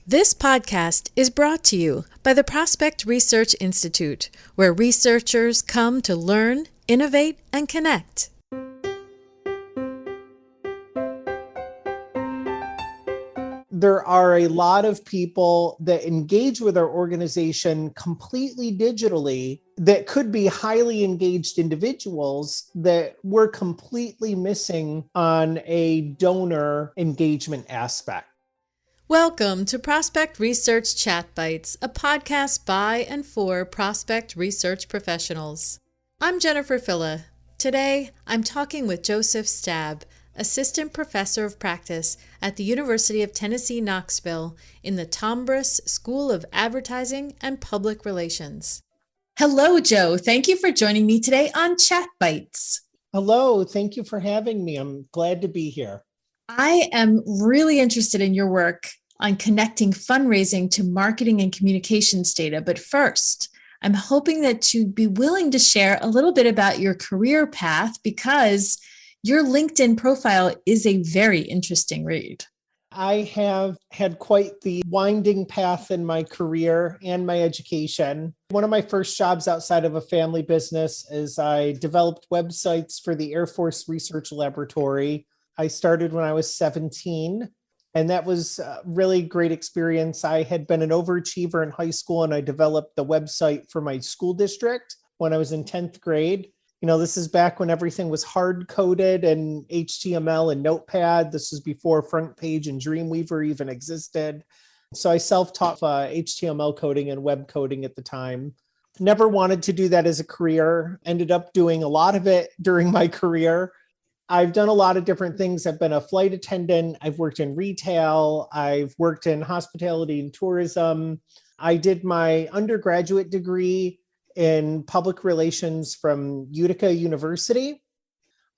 This podcast is brought to you by the Prospect Research Institute, where researchers come to learn, innovate, and connect. There are a lot of people that engage with our organization completely digitally that could be highly engaged individuals that we're completely missing on a donor engagement aspect. Welcome to Prospect Research Chat Bites, a podcast by and for prospect research professionals. I'm Jennifer Filla. Today, I'm talking with Joseph Stabb, Assistant Professor of Practice at the University of Tennessee, Knoxville, in the Tombras School of Advertising and Public Relations. Hello, Joe. Thank you for joining me today on Chat Bites. Hello, thank you for having me. I'm glad to be here. I am really interested in your work on connecting fundraising to marketing and communications data. But first, I'm hoping that you'd be willing to share a little bit about your career path because your LinkedIn profile is a very interesting read. I have had quite the winding path in my career and my education. One of my first jobs outside of a family business is I developed websites for the Air Force Research Laboratory. I started when I was 17, and that was a really great experience. I had been an overachiever in high school, and I developed the website for my school district when I was in 10th grade. You know, this is back when everything was hard-coded and HTML and Notepad. This was before Front Page and Dreamweaver even existed. So I self-taught HTML coding and web coding at the time. Never wanted to do that as a career. Ended up doing a lot of it during my career. I've done a lot of different things. I've been a flight attendant. I've worked in retail. I've worked in hospitality and tourism. I did my undergraduate degree in public relations from Utica University.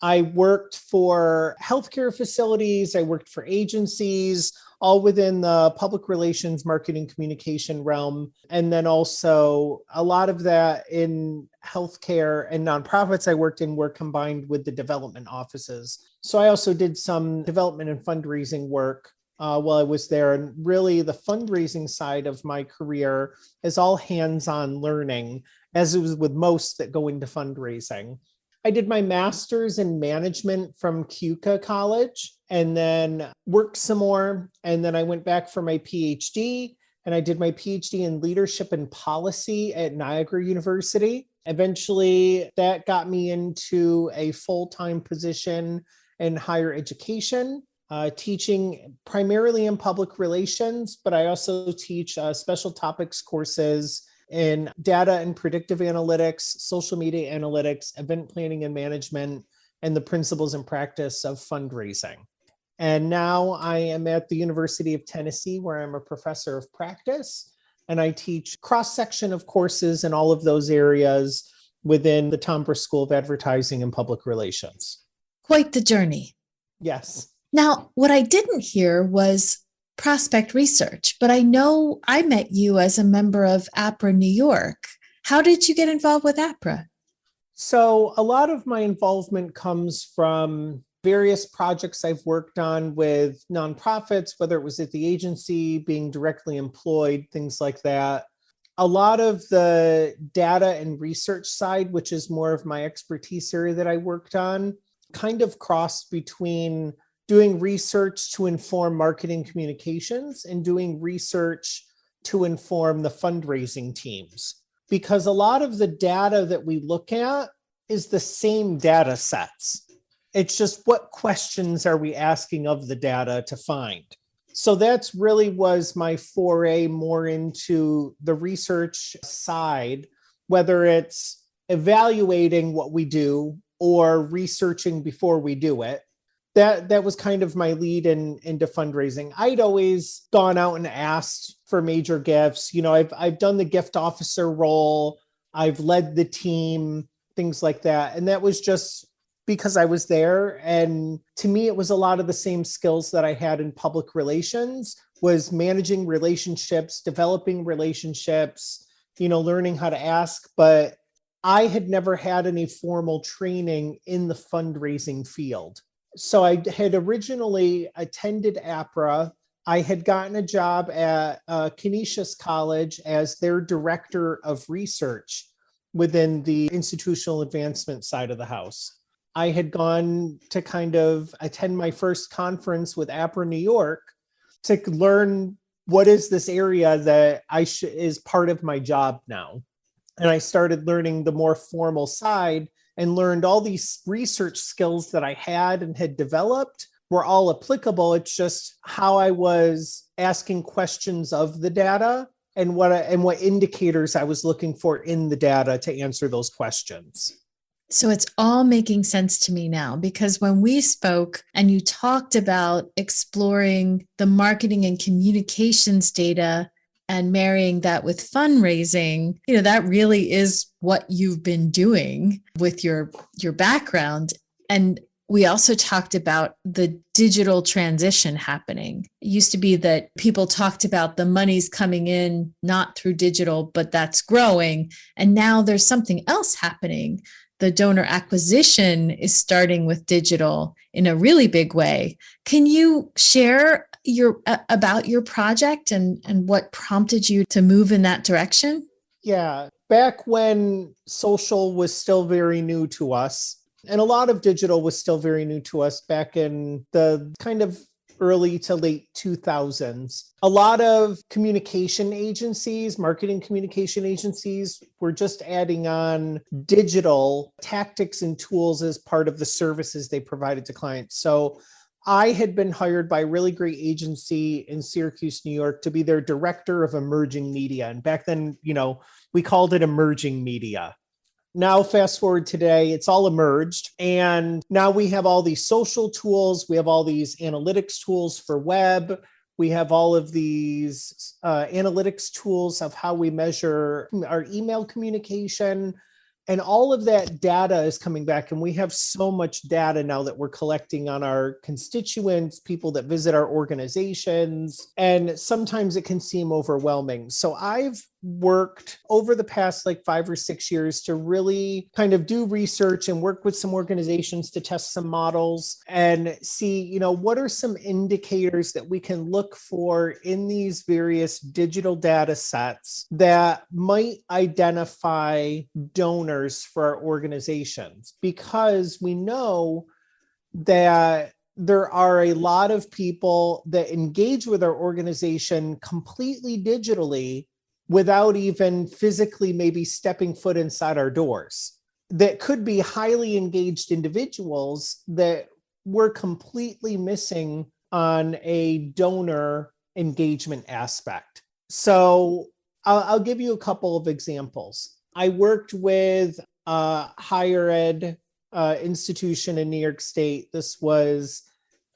I worked for healthcare facilities. I worked for agencies, all within the public relations, marketing, communication realm. And then also a lot of that in healthcare and nonprofits I worked in were combined with the development offices. So I also did some development and fundraising work while I was there. And really the fundraising side of my career is all hands-on learning, as it was with most that go into fundraising. I did my master's in management from CUCA College and then worked some more. And then I went back for my PhD, and I did my PhD in leadership and policy at Niagara University. Eventually, that got me into a full-time position in higher education, teaching primarily in public relations, but I also teach special topics courses in data and predictive analytics, social media analytics, event planning and management, and the principles and practice of fundraising. And now I am at the University of Tennessee, where I'm a professor of practice, and I teach cross-section of courses in all of those areas within the Tombras School of Advertising and Public Relations. Quite the journey. Yes. Now, what I didn't hear was prospect research, but I know I met you as a member of APRA New York. How did you get involved with APRA? So a lot of my involvement comes from various projects I've worked on with nonprofits, whether it was at the agency, being directly employed, things like that. A lot of the data and research side, which is more of my expertise area that I worked on, kind of crossed between doing research to inform marketing communications and doing research to inform the fundraising teams. Because a lot of the data that we look at is the same data sets. It's just what questions are we asking of the data to find. So that's really was my foray more into the research side, whether it's evaluating what we do or researching before we do it. That was kind of my lead into fundraising. I'd always gone out and asked for major gifts. You know, I've done the gift officer role. I've led the team, things like that. And that was just because I was there. And to me, it was a lot of the same skills that I had in public relations, was managing relationships, developing relationships, you know, learning how to ask. But I had never had any formal training in the fundraising field. So I had originally attended APRA I had gotten a job at Canisius College as their director of research within the institutional advancement side of the house. I had gone to kind of attend my first conference with APRA New York to learn what is this area that is part of my job now. And I started learning the more formal side and learned all these research skills that I had and had developed were all applicable. It's just how I was asking questions of the data and what indicators I was looking for in the data to answer those questions. So it's all making sense to me now, because when we spoke and you talked about exploring the marketing and communications data and marrying that with fundraising, that really is what you've been doing with your background. And we also talked about the digital transition happening. It used to be that people talked about the money's coming in not through digital, but that's growing. And now there's something else happening. The donor acquisition is starting with digital in a really big way. Can you share about your project and what prompted you to move in that direction? Yeah, back when social was still very new to us, and a lot of digital was still very new to us back in the kind of early to late 2000s. A lot of communication agencies, marketing communication agencies, were just adding on digital tactics and tools as part of the services they provided to clients. So I had been hired by a really great agency in Syracuse, New York, to be their director of emerging media. And back then, we called it emerging media. Now, fast forward today, it's all emerged. And now we have all these social tools. We have all these analytics tools for web. We have all of these analytics tools of how we measure our email communication. And all of that data is coming back. And we have so much data now that we're collecting on our constituents, people that visit our organizations. And sometimes it can seem overwhelming. So I've worked over the past 5 or 6 years to really kind of do research and work with some organizations to test some models and see, what are some indicators that we can look for in these various digital data sets that might identify donors for our organizations, because we know that there are a lot of people that engage with our organization completely digitally without even physically maybe stepping foot inside our doors, that could be highly engaged individuals that we're completely missing on a donor engagement aspect. So I'll give you a couple of examples. I worked with a higher ed institution in New York State. This was,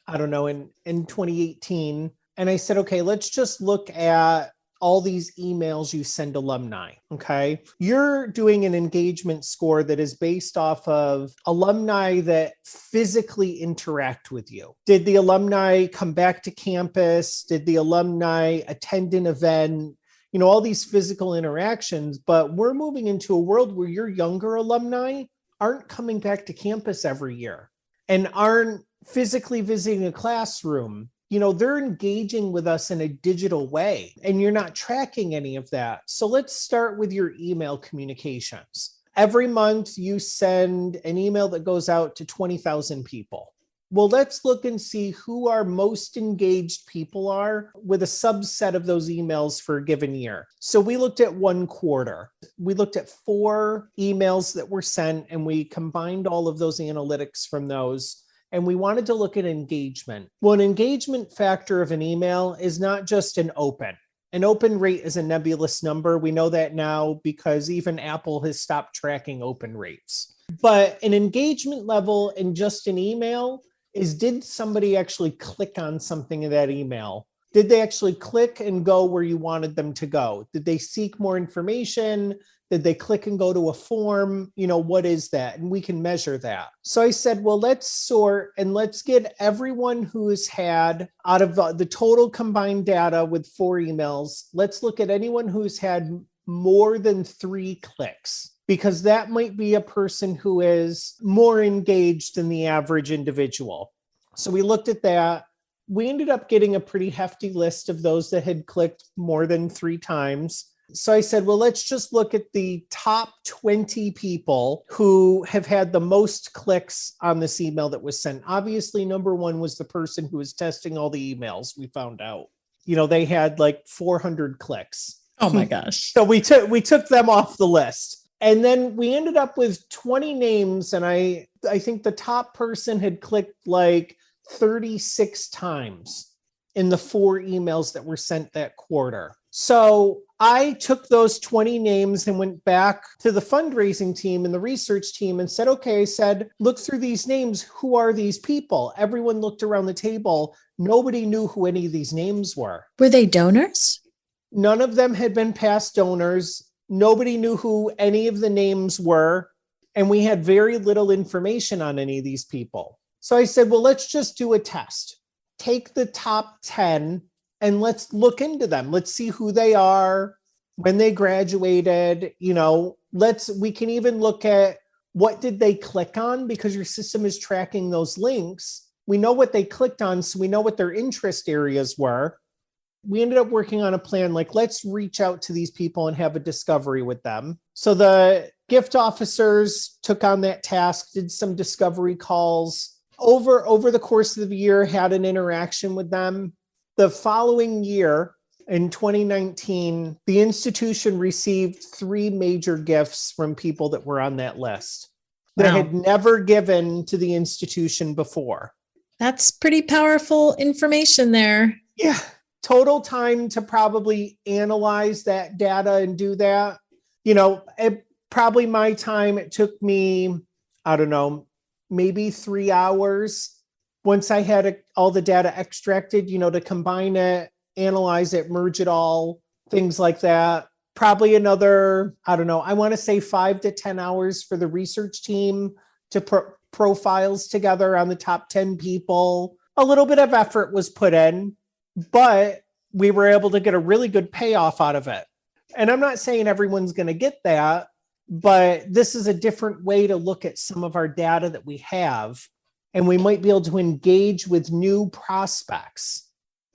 in 2018. And I said, okay, let's just look at all these emails you send alumni, okay? You're doing an engagement score that is based off of alumni that physically interact with you. Did the alumni come back to campus? Did the alumni attend an event? All these physical interactions, but we're moving into a world where your younger alumni aren't coming back to campus every year and aren't physically visiting a classroom. They're engaging with us in a digital way, and you're not tracking any of that. So let's start with your email communications. Every month you send an email that goes out to 20,000 people. Well, let's look and see who our most engaged people are with a subset of those emails for a given year. So we looked at 1 quarter. We looked at 4 emails that were sent, and we combined all of those analytics from those. And we wanted to look at engagement. Well, an engagement factor of an email is not just an open. An open rate is a nebulous number. We know that now because even Apple has stopped tracking open rates. But an engagement level in just an email is, did somebody actually click on something in that email? Did they actually click and go where you wanted them to go? Did they seek more information? Did they click and go to a form? What is that? And we can measure that. So I said, well, let's sort and let's get everyone who has had, out of the total combined data with 4 emails, let's look at anyone who's had more than 3 clicks, because that might be a person who is more engaged than the average individual. So we looked at that. we ended up getting a pretty hefty list of those that had clicked more than 3 times. So I said, well, let's just look at the top 20 people who have had the most clicks on this email that was sent. Obviously, number one was the person who was testing all the emails. We found out, they had like 400 clicks. Oh my gosh. So we took them off the list. And then we ended up with 20 names. And I think the top person had clicked like 36 times in the 4 emails that were sent that quarter. So I took those 20 names and went back to the fundraising team and the research team and said, okay, look through these names. Who are these people? Everyone looked around the table. Nobody knew who any of these names were. Were they donors? None of them had been past donors. Nobody knew who any of the names were. And we had very little information on any of these people. So I said, well, let's just do a test. Take the top 10 and let's look into them. Let's see who they are, when they graduated. We can even look at what did they click on, because your system is tracking those links. We know what they clicked on, so we know what their interest areas were. We ended up working on a plan, like, let's reach out to these people and have a discovery with them. So the gift officers took on that task, did some discovery calls. Over the course of the year, had an interaction with them. The following year, in 2019, the institution received 3 major gifts from people that were on that list that had never given to the institution before. That's pretty powerful information there. Yeah. Total time to probably analyze that data and do that. Probably my time, it took me, I don't know, maybe 3 hours. Once I had all the data extracted, to combine it, analyze it, merge it all, things like that. Probably another, I don't know, I want to say 5 to 10 hours for the research team to put profiles together on the top 10 people. A little bit of effort was put in, but we were able to get a really good payoff out of it. And I'm not saying everyone's going to get that, but this is a different way to look at some of our data that we have. And we might be able to engage with new prospects.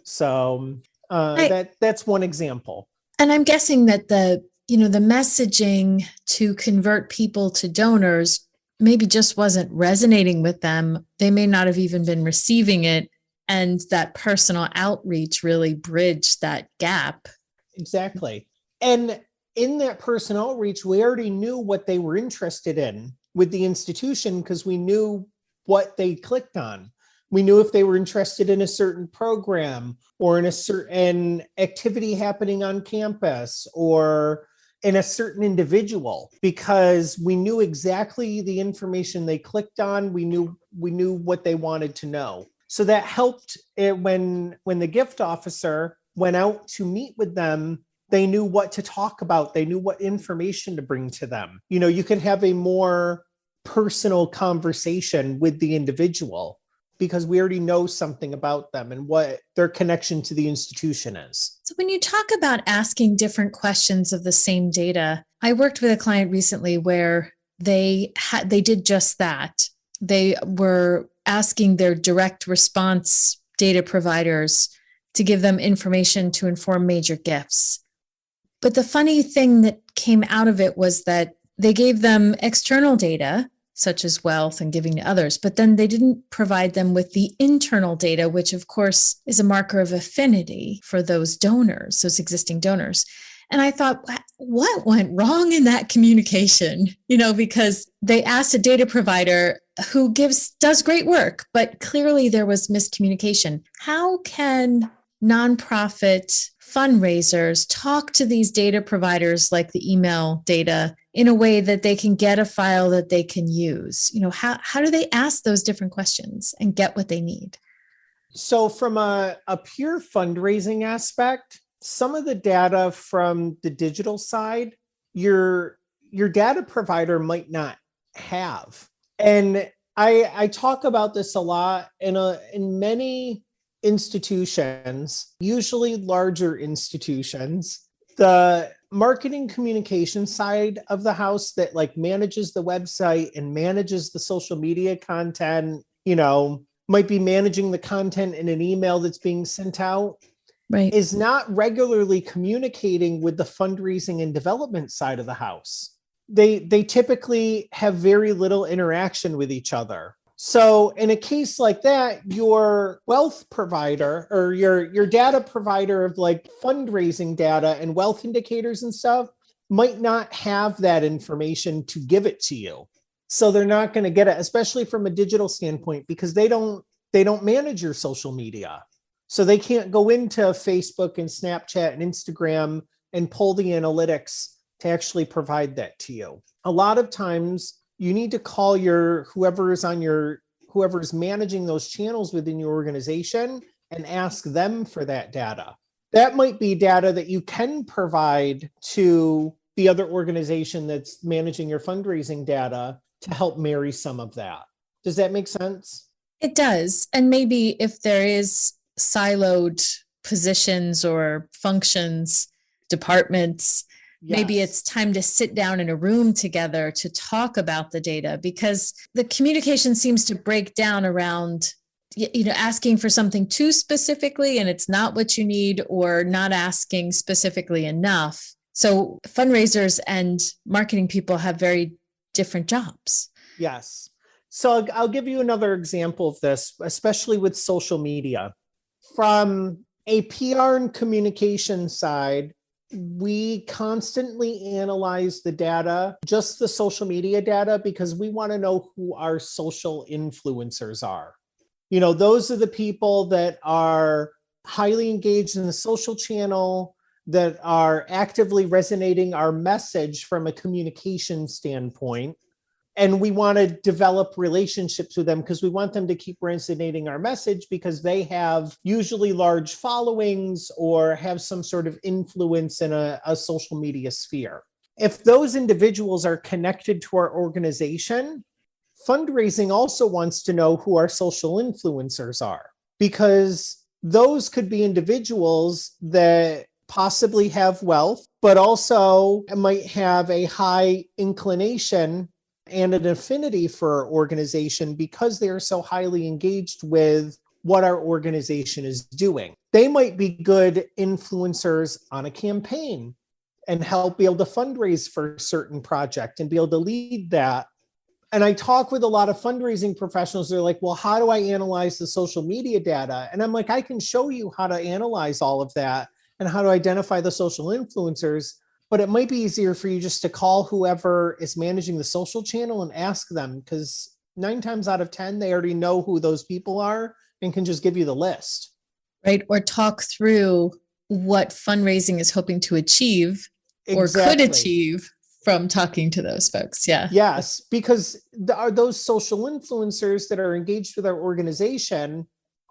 So that's one example. And I'm guessing that the messaging to convert people to donors maybe just wasn't resonating with them. They may not have even been receiving it. And that personal outreach really bridged that gap. Exactly. And in that personal outreach, we already knew what they were interested in with the institution, because we knew what they clicked on. We knew if they were interested in a certain program or in a certain activity happening on campus or in a certain individual, because we knew exactly the information they clicked on. We knew what they wanted to know. So that helped it when the gift officer went out to meet with them. They knew what to talk about. They knew what information to bring to them. You could have a more personal conversation with the individual because we already know something about them and what their connection to the institution is. So when you talk about asking different questions of the same data, I worked with a client recently where they did just that. They were asking their direct response data providers to give them information to inform major gifts. But the funny thing that came out of it was that they gave them external data, such as wealth and giving to others, but then they didn't provide them with the internal data, which of course is a marker of affinity for those donors, those existing donors. And I thought, what went wrong in that communication? Because they asked a data provider who does great work, but clearly there was miscommunication. How can nonprofit fundraisers talk to these data providers like the email data in a way that they can get a file that they can use? How do they ask those different questions and get what they need? So from a pure fundraising aspect, some of the data from the digital side, your data provider might not have. And I talk about this a lot in many institutions, usually larger institutions. The marketing communication side of the house that manages the website and manages the social media content, might be managing the content in an email that's being sent out, Right. is not regularly communicating with the fundraising and development side of the house. They typically have very little interaction with each other. So in a case like that, your wealth provider or your data provider of like fundraising data and wealth indicators and stuff might not have that information to give it to you. So they're not going to get it, especially from a digital standpoint, because they don't manage your social media. So they can't go into Facebook and Snapchat and Instagram and pull the analytics to actually provide that to you. A lot of times you need to call whoever's managing those channels within your organization and ask them for that data. That might be data that you can provide to the other organization that's managing your fundraising data to help marry some of that. Does that make sense? It does. And maybe if there is siloed positions or functions, departments, maybe it's time to sit down in a room together to talk about the data, because the communication seems to break down around, asking for something too specifically and it's not what you need, or not asking specifically enough. So fundraisers and marketing people have very different jobs. Yes. So I'll give you another example of this, especially with social media. From a PR and communication side, we constantly analyze the data, just the social media data, because we want to know who our social influencers are. Those are the people that are highly engaged in the social channel, that are actively resonating our message from a communication standpoint. And we want to develop relationships with them because we want them to keep resonating our message, because they have usually large followings or have some sort of influence in a social media sphere. If those individuals are connected to our organization, fundraising also wants to know who our social influencers are, because those could be individuals that possibly have wealth, but also might have a high inclination and an affinity for our organization because they are so highly engaged with what our organization is doing. They might be good influencers on a campaign and help be able to fundraise for a certain project and be able to lead that. And I talk with a lot of fundraising professionals. They're like, well, how do I analyze the social media data? And I'm like, I can show you how to analyze all of that and how to identify the social influencers. But it might be easier for you just to call whoever is managing the social channel and ask them, because 9 times out of 10, they already know who those people are and can just give you the list. Right. Or talk through what fundraising is hoping to achieve or could achieve from talking to those folks. Yeah. Yes, because those social influencers that are engaged with our organization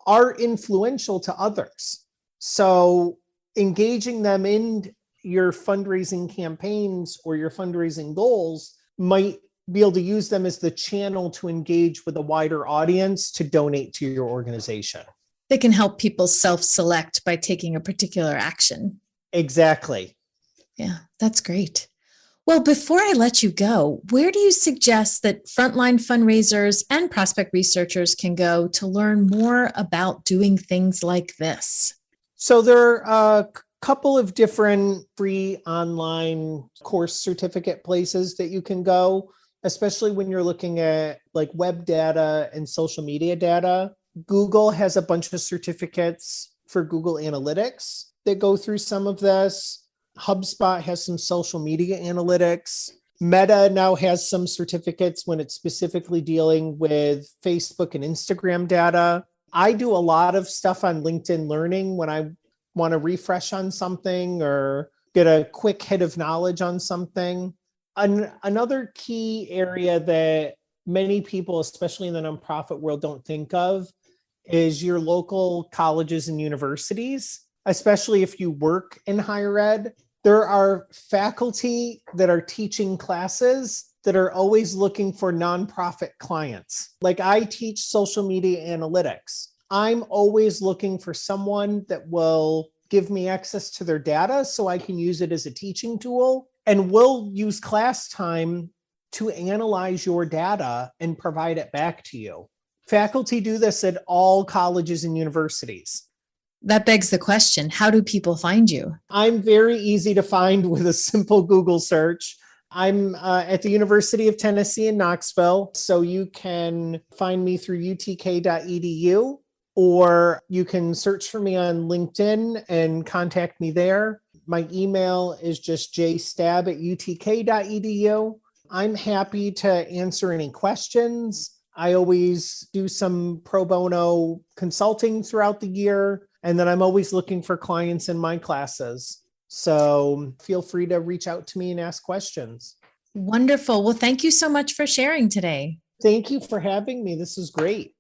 are influential to others. So engaging them in your fundraising campaigns or your fundraising goals might be able to use them as the channel to engage with a wider audience to donate to your organization. They can help people self-select by taking a particular action. Exactly. Yeah, that's great. Well, before I let you go, where do you suggest that frontline fundraisers and prospect researchers can go to learn more about doing things like this? So there are a couple of different free online course certificate places that you can go, especially when you're looking at like web data and social media data. Google has a bunch of certificates for Google Analytics that go through some of this. HubSpot has some social media analytics. Meta now has some certificates when it's specifically dealing with Facebook and Instagram data. I do a lot of stuff on LinkedIn Learning when I want to refresh on something or get a quick hit of knowledge on something. Another key area that many people, especially in the nonprofit world, don't think of is your local colleges and universities, especially if you work in higher ed. There are faculty that are teaching classes that are always looking for nonprofit clients. Like I teach social media analytics. I'm always looking for someone that will give me access to their data so I can use it as a teaching tool, and will use class time to analyze your data and provide it back to you. Faculty do this at all colleges and universities. That begs the question, how do people find you? I'm very easy to find with a simple Google search. I'm at the University of Tennessee in Knoxville, so you can find me through utk.edu, or you can search for me on LinkedIn and contact me there. My email is just jstab@utk.edu. I'm happy to answer any questions. I always do some pro bono consulting throughout the year, and then I'm always looking for clients in my classes. So feel free to reach out to me and ask questions. Wonderful. Well, thank you so much for sharing today. Thank you for having me. This was great.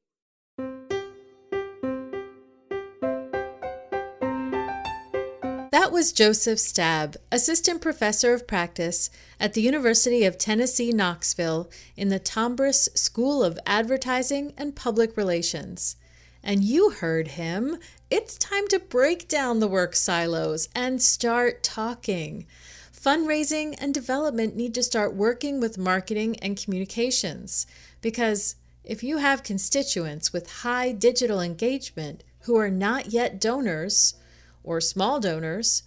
That was Joseph Stabb, Assistant Professor of Practice at the University of Tennessee, Knoxville, in the Tombras School of Advertising and Public Relations. And you heard him. It's time to break down the work silos and start talking. Fundraising and development need to start working with marketing and communications, because if you have constituents with high digital engagement who are not yet donors or small donors,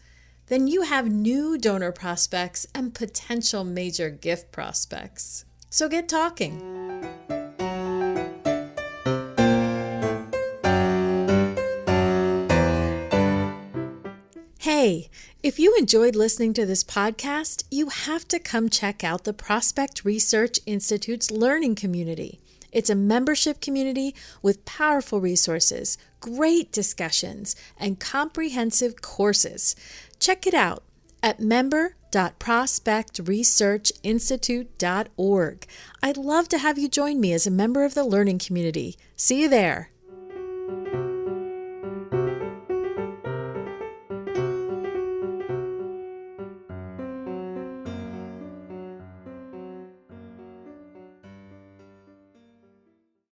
then you have new donor prospects and potential major gift prospects. So get talking. Hey, if you enjoyed listening to this podcast, you have to come check out the Prospect Research Institute's learning community. It's a membership community with powerful resources, great discussions, and comprehensive courses. Check it out at member.prospectresearchinstitute.org. I'd love to have you join me as a member of the learning community. See you there.